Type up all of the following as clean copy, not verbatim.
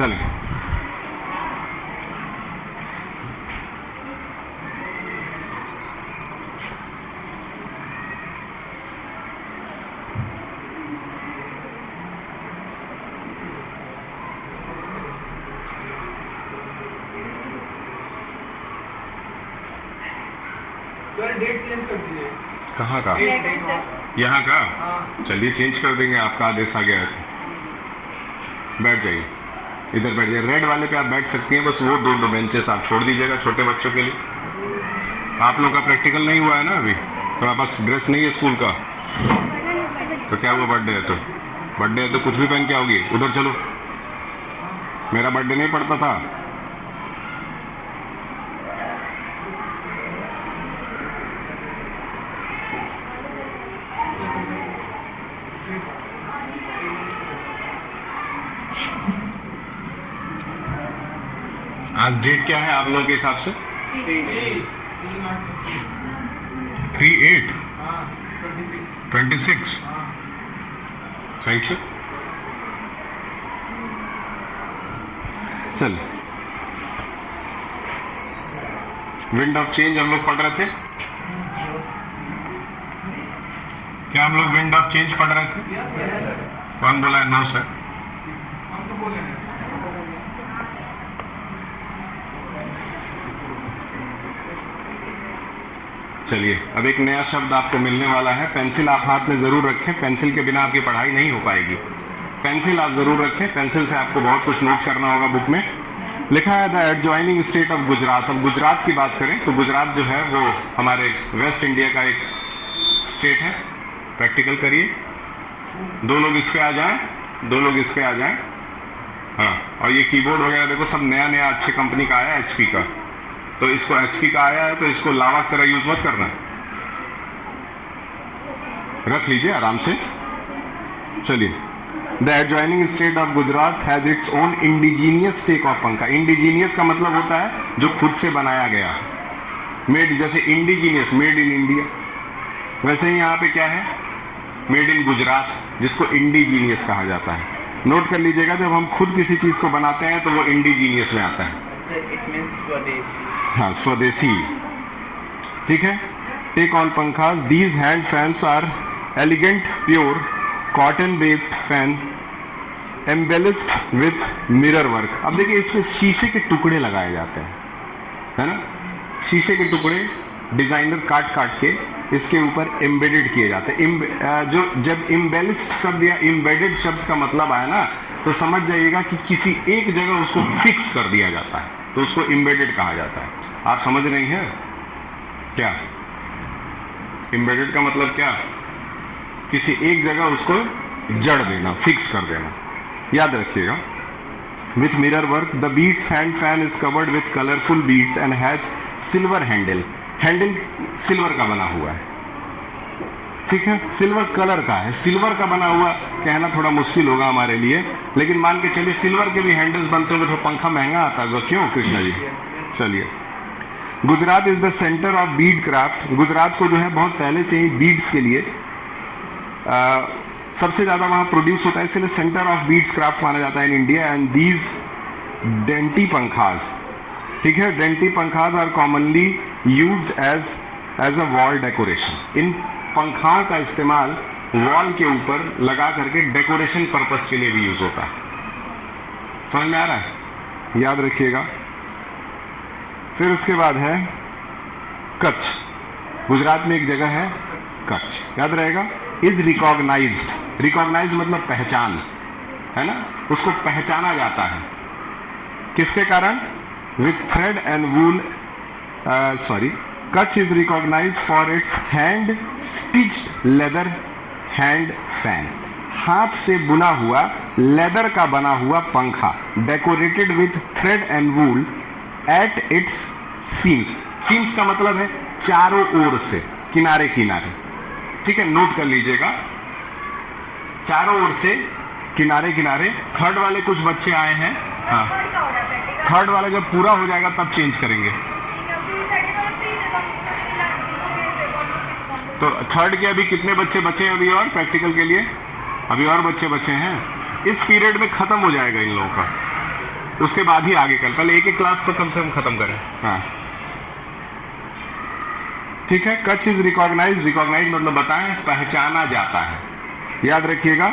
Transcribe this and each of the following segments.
चलें। Sir date change कर दीजिए। कहाँ का? यहाँ का? चलिए चेंज कर देंगे, आपका आदेश आ गया है। बैठ जाइए, इधर बैठ जाइए। रेड वाले पे आप बैठ सकती हैं, बस वो दो बेंचेस आप छोड़ दीजिएगा छोटे बच्चों के लिए। आप लोग का प्रैक्टिकल नहीं हुआ है ना अभी, तो आपके पास ड्रेस नहीं है स्कूल का, तो क्या हुआ? बर्थडे है तो बर्थडे है तो कुछ भी पहन के आओगी। उधर चलो, मेरा बर्थडे नहीं पड़ता था। आज डेट क्या है आप लोगों के हिसाब से? 3/8/26। Thank you. चल, विंड ऑफ चेंज हम लोग पढ़ रहे थे क्या? हम लोग विंड ऑफ चेंज पढ़ रहे थे? कौन बोला है नो सर? हम तो बोले हैं। चलिए, अब एक नया शब्द आपको मिलने वाला है। पेंसिल आप हाथ में जरूर रखें, पेंसिल के बिना आपकी पढ़ाई नहीं हो पाएगी। पेंसिल आप जरूर रखें, पेंसिल से आपको बहुत कुछ नोट करना होगा। बुक में लिखा है the adjoining state of Gujarat. अब गुजरात की बात करें तो गुजरात जो है वो हमारे वेस्ट इंडिया का एक स्टेट है। प्रैक्टिकल करिए, दो लोग इस पे आ जाएं, दो लोग इस पे आ जाएं। हाँ, और ये कीबोर्ड वगैरह देखो सब नया नया अच्छे कंपनी का आया है, HP का। तो इसको HP का आया है तो इसको लावा की तरह यूज मत करना, रख लीजिए आराम से। चलिए, the adjoining state of Gujarat has its own indigenous take of pankha. Indigenous का मतलब होता है जो खुद से बनाया गया। मेड, जैसे इंडिजीनियस मेड इन इंडिया, वैसे ही यहाँ पे क्या है? मेड इन गुजरात, जिसको इंडिजीनियस कहा जाता है। नोट कर लीजिएगा, जब हम खुद किसी चीज को बनाते हैं तो वो इंडिजीनियस में आता है। हाँ, स्वदेशी। ठीक है। Take on pankhas, these hand fans are elegant pure cotton based fan embellished with mirror work. अब देखिए, इस पे शीशे के टुकड़े लगाए जाते हैं, है ना? शीशे के टुकड़े डिजाइनर काट काट के इसके ऊपर एम्बेडेड किए जाते हैं। जो जब एम्बेलिस्ड शब्द या एम्बेडेड शब्द का मतलब आया ना, तो समझ जाइएगा कि किसी एक जगह उसको फिक्स कर दिया जाता है, तो उसको एम्बेडेड कहा जाता है। आप समझ रही हैं क्या? एम्बेडेड का मतलब क्या? किसी एक जगह उसको जड़ देना, फिक्स कर देना। याद रखिएगा। With mirror work, the beads hand fan is covered with colourful beads and has silver handle. Handle silver का बना हुआ है, ठीक है? सिल्वर कलर का है। सिल्वर का बना हुआ कहना थोड़ा मुश्किल होगा हमारे लिए, लेकिन मान के चलिए सिल्वर के भी हैंडल्स बनते होंगे तो पंखा महंगा आता होगा, क्यों कृष्णा जी? चलिए, Gujarat is the centre of Beed craft. Gujarat को जो है बहुत पहले से ही बीड्स के लिए सबसे ज्यादा वहां प्रोड्यूस होता है, इसलिए सेंटर ऑफ बीड्स क्राफ्ट माना जाता है in India. And these dainty pankhas, ठीक है, dainty pankhas are commonly used as a wall decoration. इन पंखाओं का इस्तेमाल वॉल के ऊपर लगा करके डेकोरेशन पर्पस के लिए भी यूज होता है। समझ में आ रहा है? याद रखिएगा। फिर उसके बाद है कच्छ। गुजरात में एक जगह है कच्छ, याद रहेगा। इज रिकॉग्नाइज्ड, रिकॉग्नाइज मतलब पहचान, है ना? उसको पहचाना जाता है किसके कारण? With thread and wool, Kutch is recognise for its hand stitched leather hand fan. हाथ से बुना हुआ लेदर का बना हुआ पंखा, decorated with thread and wool at its seams. Seams का मतलब है चारों ओर से, किनारे किनारे, ठीक है? नोट कर लीजिएगा, चारों ओर से, किनारे किनारे। थर्ड वाले कुछ बच्चे आए हैं। हाँ, थर्ड वाला जब पूरा हो जाएगा तब चेंज करेंगे। तो थर्ड के अभी कितने बच्चे बचे हैं अभी और प्रैक्टिकल के लिए? अभी और बच्चे बचे हैं। इस पीरियड में खत्म हो जाएगा इन लोगों का, उसके बाद ही आगे कल पहले एक एक क्लास तो कम से कम खत्म करें। हाँ ठीक है। कच्छ इज रिकॉग्नाइज, रिकॉग्नाइज मतलब बताएं पहचाना जाता है, याद रखिएगा।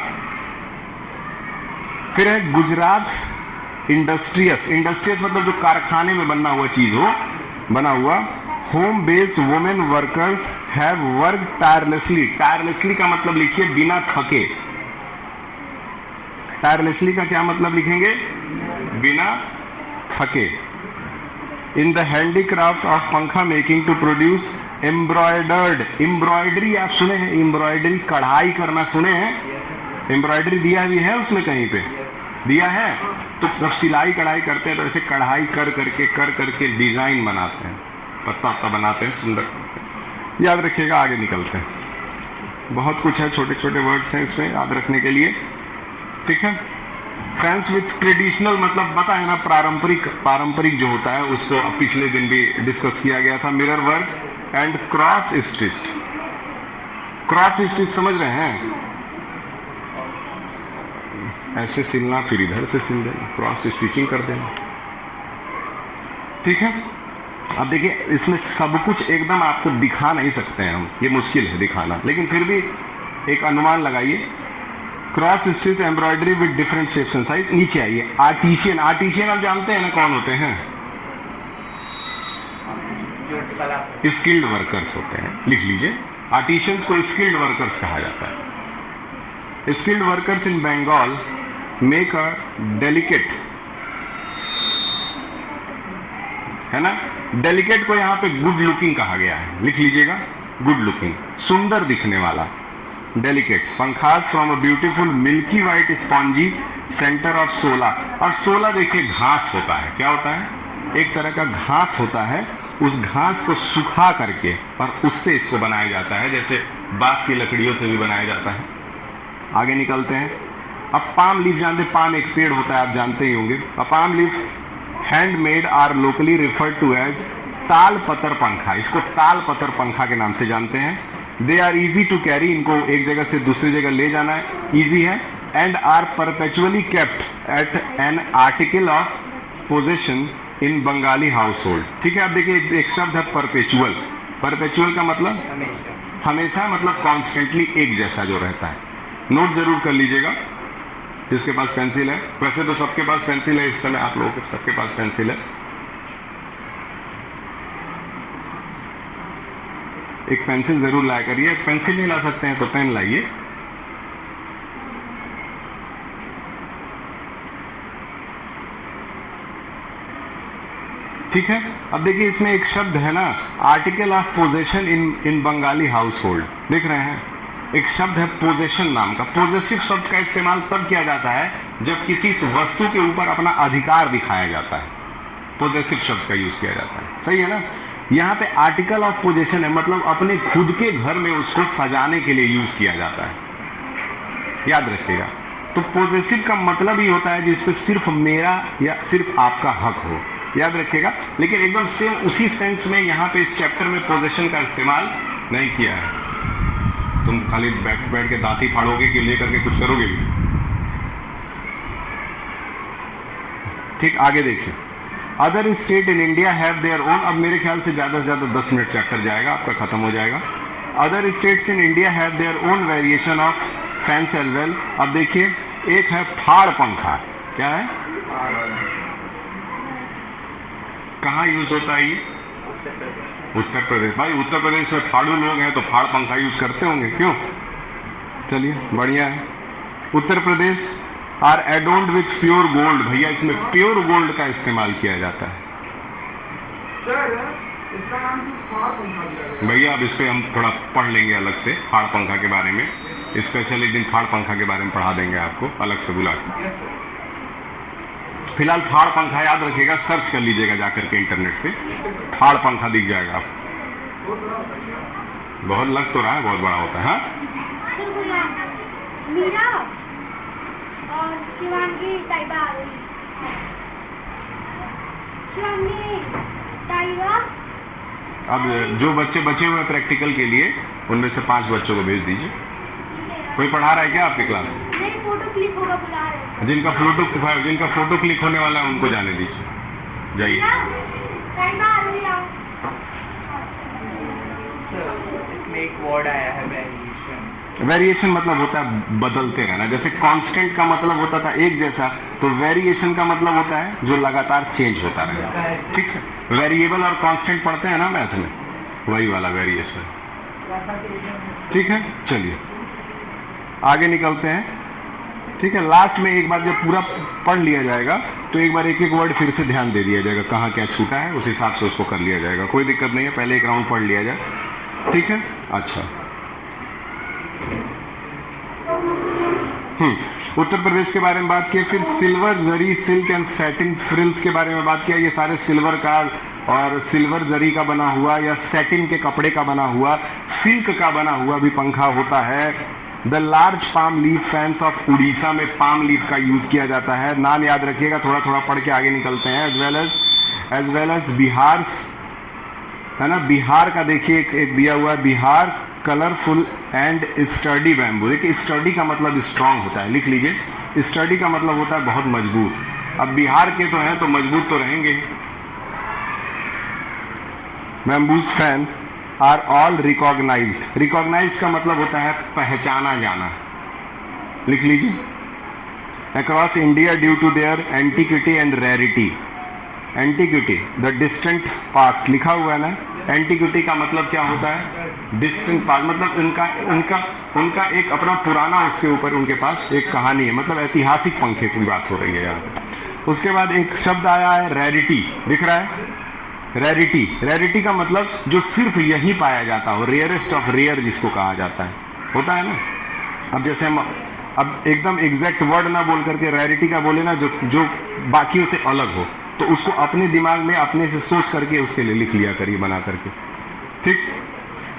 फिर है गुजरात इंडस्ट्रियस, इंडस्ट्रियस मतलब जो कारखाने में बना हुआ चीज हो, बना हुआ। Home based women workers have work tirelessly, tirelessly का मतलब लिखिए बिना थके। टायरलेसली का क्या मतलब लिखेंगे? बिना थके। In the handicraft of pankha making to produce embroidered, embroidery आप सुने हैं? एम्ब्रॉयडरी कढ़ाई करना सुने हैं? एम्ब्रॉयडरी दिया भी है उसमें, कहीं पे दिया है। तो जब सिलाई कढ़ाई करते हैं तो ऐसे कढ़ाई कर करके डिजाइन बनाते हैं, पत्ता पत्ता बनाते हैं, सुंदर। याद रखिएगा, आगे निकलते हैं। बहुत कुछ है, छोटे छोटे वर्ड्स हैं इसमें याद रखने के लिए, ठीक है। फैंस विथ ट्रेडिशनल मतलब पता है ना, पारंपरिक, पारंपरिक जो होता है उसको पिछले दिन भी डिस्कस किया गया था। Mirror work and cross stitched, cross stitch समझ रहे हैं? ऐसे सिलना फिर इधर से सिल देना, क्रॉस स्टिचिंग कर देना, ठीक है। अब देखिए इसमें सब कुछ एकदम आपको दिखा नहीं सकते हैं हम, ये मुश्किल है दिखाना, लेकिन फिर भी एक अनुमान लगाइए। Cross stitch embroidery with different shapes and size. नीचे आइए, आर्टिशियन, आर्टिशियन आप जानते हैं ना कौन होते हैं? स्किल्ड वर्कर्स होते हैं, लिख लीजिए। आर्टिशियंस को स्किल्ड वर्कर्स कहा जाता है। Skilled workers in Bengal make a delicate, है ना, डेलिकेट को यहां पे गुड लुकिंग कहा गया है, लिख लीजिएगा, गुड लुकिंग, सुंदर दिखने वाला, delicate. Pankhas from a beautiful milky white spongy centre of sola. और सोला देखिए घास होता है, क्या होता है? एक तरह का घास होता है, उस घास को सुखा करके और उससे इसको बनाया जाता है, जैसे बांस की लकड़ियों से भी बनाया जाता है। आगे निकलते हैं। अब पाम लीफ जानते, पाम एक पेड़ होता है, आप जानते ही होंगे। A palm leaf handmade are locally referred to as tal patar पंखा, इसको ताल पतर पंखा के नाम से जानते हैं। They are easy to carry, इनको एक जगह से दूसरी जगह ले जाना इजी है। And are perpetually kept at an article of possession in Bengali household, ठीक है। अब देखिए एक शब्द है परपेचुअल, परपेचुअल का मतलब हमेशा, मतलब कॉन्स्टेंटली एक जैसा जो रहता है। नोट जरूर कर लीजिएगा जिसके पास पेंसिल है, वैसे तो सबके पास पेंसिल है इस समय, आप लोगों के सबके पास पेंसिल है। एक पेंसिल जरूर लाया करिए, पेंसिल नहीं ला सकते हैं तो पेन लाइए। ठीक है। अब देखिए इसमें एक शब्द है ना, article of possession in Bengali house hold, देख रहे हैं? एक शब्द है पोजेशन नाम का। पोजेसिव शब्द का इस्तेमाल तब किया जाता है जब किसी वस्तु के ऊपर अपना अधिकार दिखाया जाता है, पोजेसिव शब्द का यूज किया जाता है, सही है ना। यहाँ पे आर्टिकल ऑफ पोजेशन है, मतलब अपने खुद के घर में उसको सजाने के लिए यूज किया जाता है, याद रखिएगा। तो पोजेसिव का मतलब ही होता है जिसपे सिर्फ मेरा या सिर्फ आपका हक हो, याद रखिएगा। लेकिन एकदम सेम उसी सेंस में यहाँ पे इस चैप्टर में पोजेशन का इस्तेमाल नहीं किया है। तुम खाली बैठ बैठ के दांती फाड़ोगे कि लेकर के कुछ करोगे भी, ठीक। आगे देखिए, other state in India have their own. अब मेरे ख्याल से ज्यादा 10 मिनट चैप्टर जाएगा आपका, खत्म हो जाएगा। Other states in India have their own variation of fans as well. अब देखिए एक है फाड़ पंखा, क्या है, कहाँ यूज होता है ये? उत्तर प्रदेश। भाई उत्तर प्रदेश में फाड़ू लोग हैं तो फाड़ पंखा यूज करते होंगे, क्यों? चलिए बढ़िया है। Uttar Pradesh are एडोन्ड with pure gold, भैया इसमें प्योर गोल्ड का इस्तेमाल किया जाता है। सर इसका नाम फाड़ पंखा दिया है भैया अब इस पे हम थोड़ा पढ़ लेंगे अलग से, फाड़ पंखा के बारे में। स्पेशल एक दिन फाड़ पंखा के बारे में पढ़ा देंगे आपको अलग से बुला के। Yes sir. फिलहाल फाड़ पंखा याद रखिएगा, सर्च कर लीजिएगा जाकर के इंटरनेट पे, फाड़ पंखा दिख जाएगा आपको। बहुत लग तो रहा है बहुत बड़ा होता है। हाँ मीरा और शिवांगी ताइबा आ रही, शिवांगी ताइबा। अब जो बच्चे बचे हुए हैं प्रैक्टिकल के लिए, उनमें से 5 बच्चों को भेज दीजिए। कोई पढ़ा रहा है क्या आपके क्लास में? नहीं फोटो क्लिक होगा बुला रहे हैं जिनका फोटो क्लिक होने वाला है उनको जाने दीजिए, जाइए। कहीं बाहर हो जाओ। सर इसमें एक वर्ड आया है वेरिएशन। वेरिएशन मतलब होता है बदलते रहना। जैसे कांस्टेंट का मतलब होता था एक जैसा, तो वेरिएशन का मतलब होता है जो लगातार चेंज होता रहे। ठीक है, वेरिएबल और कांस्टेंट पढ़ते हैं ना मैथ में, वही वाला वेरिएशन। ठीक है, चलिए आगे निकलते हैं। ठीक है, लास्ट में एक बार जब पूरा पढ़ लिया जाएगा तो एक बार एक एक वर्ड फिर से ध्यान दे दिया जाएगा, कहाँ क्या छूटा है उस हिसाब से उसको कर लिया जाएगा। कोई दिक्कत नहीं है, पहले एक राउंड पढ़ लिया जाए। ठीक है, अच्छा। उत्तर प्रदेश के बारे में बात की, फिर silver zari silk and satin frills के बारे में बात किया। ये सारे सिल्वर का और सिल्वर जरी का बना हुआ या सैटिन के कपड़े का बना हुआ, सिल्क का बना हुआ भी पंखा होता है। The large palm leaf fans of Orissa में पाम लीफ का यूज किया जाता है। नाम याद रखिएगा, थोड़ा थोड़ा पढ़ के आगे निकलते हैं। एज वेल एज बिहार, है ना, बिहार का देखिए एक दिया हुआ है, Bihar colourful and study bamboo. देखिए स्टडी का मतलब स्ट्रांग होता है, लिख लीजिए। स्टडी का मतलब होता है बहुत मजबूत। अब बिहार के तो हैं तो मजबूत तो रहेंगे। Bamboos fan are all recognised. Recognised का मतलब होता है पहचाना जाना, लिख लीजिए। Across India due to their antiquity and rarity. Antiquity the distant past लिखा हुआ है ना। एंटीक्विटी का मतलब क्या होता है? डिस्टेंट पास्ट, मतलब उनका एक अपना पुराना, उसके ऊपर उनके पास एक कहानी है, मतलब ऐतिहासिक पंखे की बात हो रही है यहाँ। उसके बाद एक शब्द आया है रेरिटी, दिख रहा है? रेरिटी, रेरिटी का मतलब जो सिर्फ यही पाया जाता हो, रेयरेस्ट ऑफ रेयर जिसको कहा जाता है, होता है ना। अब जैसे हम अब एकदम एग्जैक्ट वर्ड ना बोल करके रेरिटी का बोले ना, जो बाकियों से अलग हो, तो उसको अपने दिमाग में अपने से सोच करके उसके लिए लिख लिया करिए बना करके। ठीक।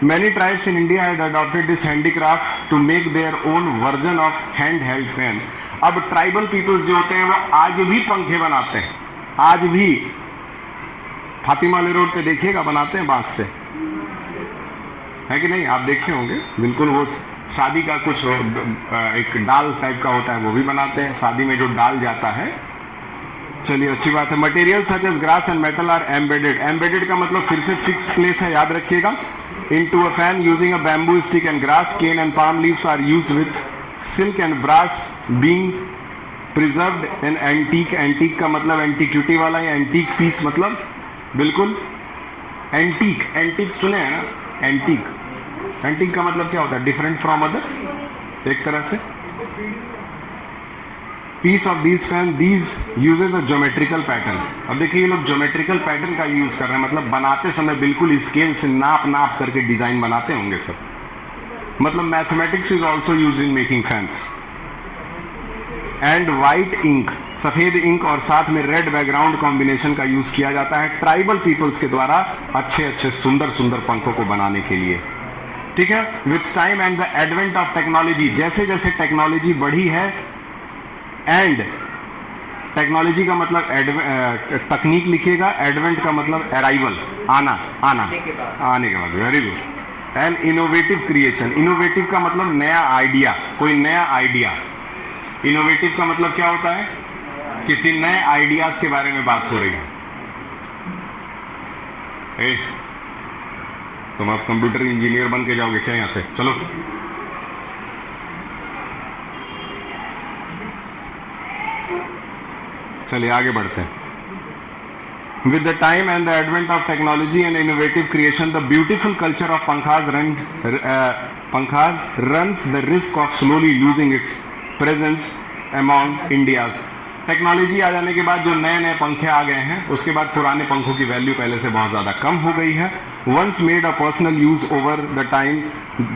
Many tribes in India had adopted this handicraft to make their own version of hand-held fan. अब ट्राइबल पीपल्स जो होते हैं वो आज भी पंखे बनाते हैं, आज भी फातिमा वाले रोड पे देखिएगा बनाते हैं बांस से, है कि नहीं? आप देखे होंगे बिल्कुल। वो शादी का कुछ एक डाल टाइप का होता है, वो भी बनाते हैं, शादी में जो डाल जाता है। चलिए अच्छी बात है। Material such as grass and metal are embedded. Embedded का मतलब फिर से फिक्स्ड प्लेस है, याद रखिएगा। Into a fan using a bamboo stick and grass, cane and palm leaves are used with silk and brass being preserved in antique. Antique का मतलब antiquity वाला, या एंटीक पीस मतलब बिल्कुल एंटीक। एंटीक सुने हैं ना? एंटीक, एंटीक का मतलब क्या होता है? डिफरेंट फ्रॉम अदर्स, एक तरह से। Piece of these fan these uses a geometrical pattern. अब देखिए ये लोग ज्योमेट्रिकल पैटर्न का यूज कर रहे हैं, मतलब बनाते समय बिल्कुल स्केल से नाप करके डिजाइन बनाते होंगे सब। मतलब mathematics is also use in making fans. And white ink, सफेद इंक और साथ में रेड बैकग्राउंड कॉम्बिनेशन का यूज किया जाता है ट्राइबल पीपल्स के द्वारा अच्छे सुंदर सुंदर पंखों को बनाने के लिए। ठीक है। With time and the advent of technology, जैसे जैसे टेक्नोलॉजी बढ़ी है, एंड टेक्नोलॉजी का मतलब तकनीक लिखिएगा, एडवेंट का मतलब अराइवल, आने के बाद। Very good. And innovative creation, innovative का मतलब नया आइडिया, कोई नया आइडिया। इनोवेटिव का मतलब क्या होता है? किसी नए आइडियाज के बारे में बात हो रही है। तुम आप कंप्यूटर इंजीनियर बन के जाओगे क्या यहाँ से? चलो। चलिए आगे बढ़ते हैं। With the time and the advent of technology and innovative creation, the beautiful culture of pankhas runs the risk of slowly losing its presence among India. Technology आ जाने के बाद जो नए नए पंखे आ गए हैं, उसके बाद पुराने पंखों की वैल्यू पहले से बहुत ज़्यादा कम हो गई है। Once made a personal use over the time,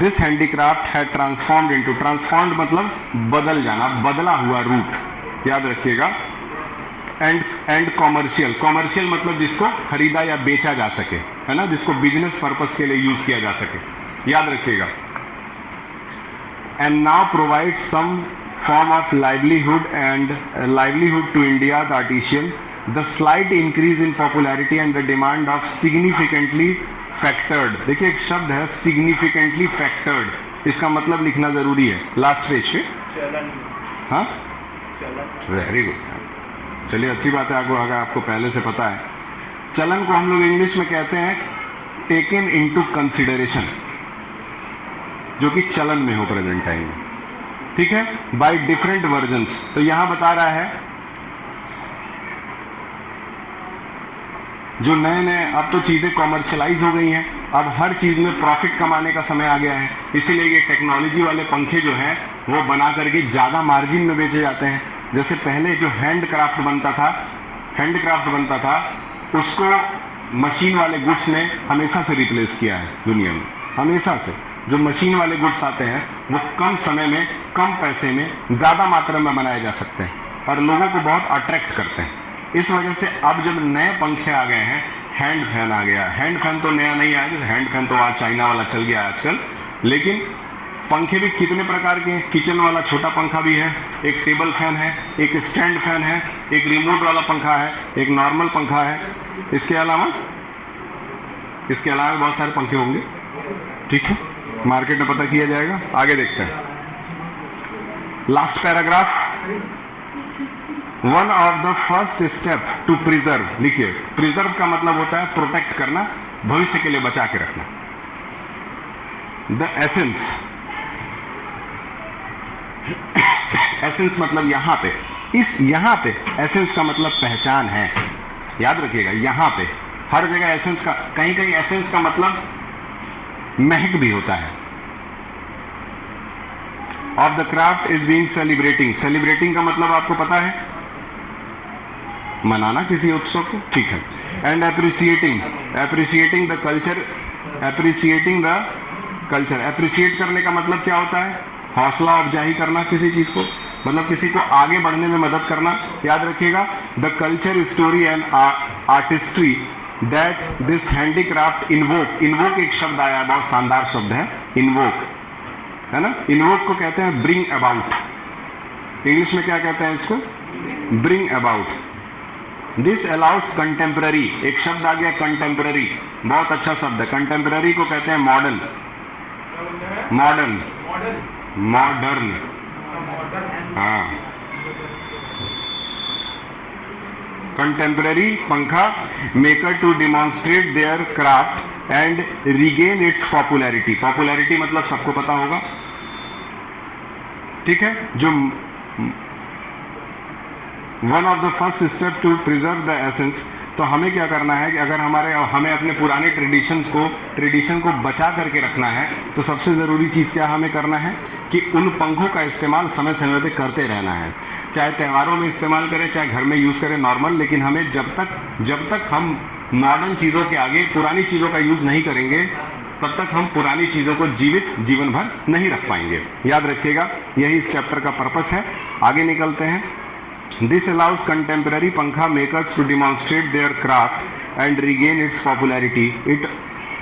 this handicraft had transformed into, transformed मतलब बदल जाना, बदला हुआ रूप, याद रखिएगा। एंड कॉमर्शियल, कॉमर्शियल मतलब जिसको खरीदा या बेचा जा सके, है ना, जिसको बिजनेस पर्पस के लिए यूज किया जा सके, याद रखिएगा। And now provide some form of livelihood to India, the artisan. The slight increase in popularity and the demand of significantly factored. देखिए एक शब्द है significantly factored, इसका मतलब लिखना जरूरी है लास्ट पेज पे। हाँ, चलो वेरी गुड। चलिए अच्छी बात है, अगर आपको पहले से पता है। चलन को हम लोग इंग्लिश में कहते हैं टेकन इनटू कंसिडरेशन, जो कि चलन में हो प्रेजेंट टाइम में, ठीक है, बाय डिफरेंट वर्जन्स। तो यहां बता रहा है जो नए नए, अब तो चीजें कॉमर्शियलाइज हो गई हैं, अब हर चीज में प्रॉफिट कमाने का समय आ गया है, इसीलिए ये टेक्नोलॉजी वाले पंखे जो हैं वो बना करके ज्यादा मार्जिन में बेचे जाते हैं। जैसे पहले जो हैंडक्राफ्ट बनता था उसको मशीन वाले गुड्स ने हमेशा से रिप्लेस किया है दुनिया में, हमेशा से। जो मशीन वाले गुड्स आते हैं वो कम समय में, कम पैसे में, ज्यादा मात्रा में बनाए जा सकते हैं और लोगों को बहुत अट्रैक्ट करते हैं। इस वजह से अब जब नए पंखे आ गए हैं, हैंड फैन आ गया। हैंड फैन तो नया नहीं आया, हैंड फैन तो आज चाइना वाला चल गया आजकल, लेकिन पंखे भी कितने प्रकार के हैं। किचन वाला छोटा पंखा भी है, एक टेबल फैन है, एक स्टैंड फैन है, एक रिमोट वाला पंखा है, एक नॉर्मल पंखा है। इसके अलावा बहुत सारे पंखे होंगे, ठीक है, मार्केट में पता किया जाएगा। आगे देखते हैं last paragraph. One of the first step to preserve, लिखिए, प्रिजर्व का मतलब होता है प्रोटेक्ट करना, भविष्य के लिए बचा के रखना। द एसेंस, एसेंस मतलब यहां पे, यहां पे एसेंस का मतलब पहचान है, याद रखिएगा। यहां पे हर जगह एसेंस का, कहीं कहीं एसेंस का मतलब महक भी होता है। Of the craft is being celebrating, celebrating का मतलब आपको पता है, मनाना किसी उत्सव को, ठीक है। And appreciating the culture, appreciate करने का मतलब क्या होता है, हौसला अफजाई करना किसी चीज को, मतलब किसी को आगे बढ़ने में मदद करना। याद रखिएगा, the culture, story and artistry that this handicraft invoke, invoke एक शब्द आया, बहुत शानदार शब्द है इन्वोक, है ना। इन्वोक को कहते हैं ब्रिंग अबाउट, इंग्लिश में क्या कहते हैं इसको, bring about. This allow us contemporary, एक शब्द आ गया कंटेम्पररी, बहुत अच्छा शब्द है। कंटेम्पररी को कहते हैं मॉडर्न, हाँ, contemporary pankha maker to demonstrate their craft and regain its popularity. Popularity मतलब सबको पता होगा, ठीक है। जो one of the first step to preserve the essence, तो हमें क्या करना है कि अगर हमें अपने पुराने ट्रेडिशन को बचा करके रखना है, तो सबसे ज़रूरी चीज़ क्या हमें करना है कि उन पंखों का इस्तेमाल समय समय पे करते रहना है। चाहे त्योहारों में इस्तेमाल करें, चाहे घर में यूज़ करें नॉर्मल, लेकिन हमें जब तक हम मॉडर्न चीज़ों के आगे पुरानी चीज़ों का यूज़ नहीं करेंगे, तब तक हम पुरानी चीज़ों को जीवित जीवन भर नहीं रख पाएंगे। याद रखिएगा, यही इस चैप्टर का पर्पस है। आगे निकलते हैं। This allows contemporary पंखा makers to demonstrate their craft and regain its popularity.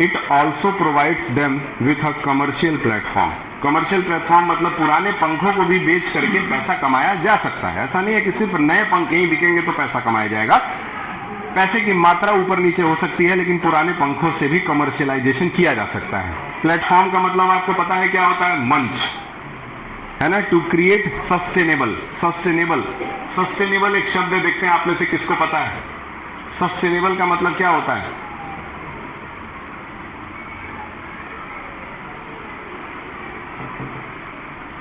It also provides them with a commercial platform. Commercial platform मतलब पुराने पंखों को भी बेच करके पैसा कमाया जा सकता है। ऐसा नहीं है कि सिर्फ नए पंखे ही बिकेंगे तो पैसा कमाया जाएगा। पैसे की मात्रा ऊपर नीचे हो सकती है, लेकिन पुराने पंखों से भी कमर्शियलाइजेशन किया जा सकता है। प्लेटफॉर्म का मतलब आपको पता है क्या होता है, मंच, है ना। टू क्रिएट सस्टेनेबल एक शब्द है, देखते हैं आप में से किसको पता है सस्टेनेबल का मतलब क्या होता है।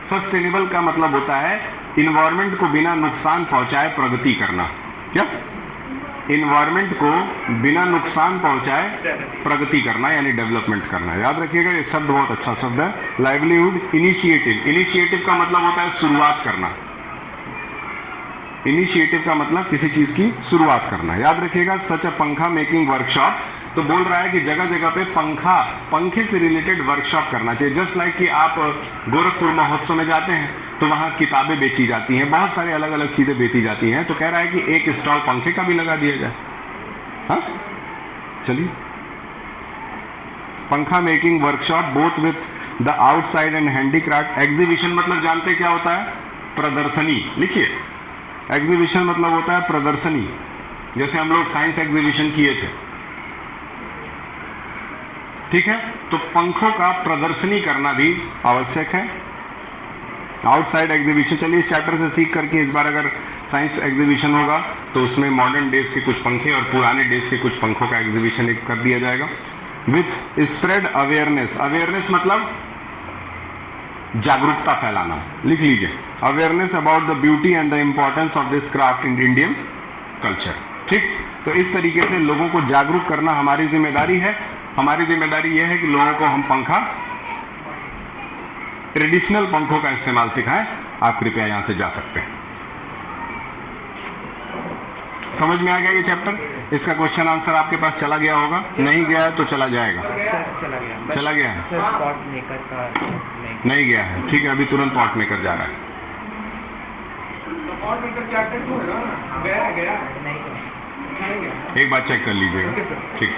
सस्टेनेबल का मतलब होता है इन्वायरमेंट को बिना नुकसान पहुंचाए प्रगति करना। क्या, इन्वायरमेंट को बिना नुकसान पहुंचाए प्रगति करना, यानी डेवलपमेंट करना। याद रखिएगा, ये शब्द बहुत अच्छा शब्द है। लाइवलीहुड इनिशिएटिव का मतलब होता है शुरुआत करना। इनिशिएटिव का मतलब किसी चीज की शुरुआत करना। याद रखिएगा, सच अ पंखा मेकिंग वर्कशॉप, तो बोल रहा है कि जगह जगह पे पंखे से रिलेटेड वर्कशॉप करना चाहिए। जस्ट लाइक कि आप गोरखपुर महोत्सव में जाते हैं तो वहां किताबें बेची जाती हैं, बहुत सारी अलग अलग चीजें बेची जाती हैं, तो कह रहा है कि एक स्टॉल पंखे का भी लगा दिया जाए। हाँ, चलिए, पंखा making workshop both with the outside and handicraft. Exhibition मतलब जानते क्या होता है, प्रदर्शनी। लिखिए, एग्जीबिशन मतलब होता है प्रदर्शनी। जैसे हम लोग साइंस एग्जीबिशन किए थे, ठीक है, तो पंखों का प्रदर्शनी करना भी आवश्यक है। आउटसाइड एग्जीबिशन, चलिए इस चैप्टर से सीख करके इस बार अगर साइंस एग्जीबिशन होगा तो उसमें मॉडर्न डेज के कुछ पंखे और पुराने डेज के कुछ पंखों का एग्जीबिशन एक कर दिया जाएगा। विथ स्प्रेड अवेयरनेस, अवेयरनेस मतलब जागरूकता फैलाना, लिख लीजिए, awareness about the beauty and the importance of this craft in Indian culture. ठीक, तो इस तरीके से लोगों को जागरूक करना हमारी जिम्मेदारी है। हमारी जिम्मेदारी यह है कि लोगों को हम पंखा, ट्रेडिशनल पंखों का इस्तेमाल सिखाएं। आप कृपया यहां से जा सकते हैं। समझ में आ गया ये चैप्टर? इसका क्वेश्चन आंसर आपके पास चला गया होगा, नहीं गया है तो चला जाएगा। सर चला गया, बस चला गया है? सर पॉट मेकर का नहीं गया है, ठीक है, अभी तुरंत पॉट मेकर जा रहा है। तो और मिलकर चैप्टर तो होगा ना, गया नहीं नहीं गया। एक बार चेक कर लीजिएगा, ओके सर। ठीक।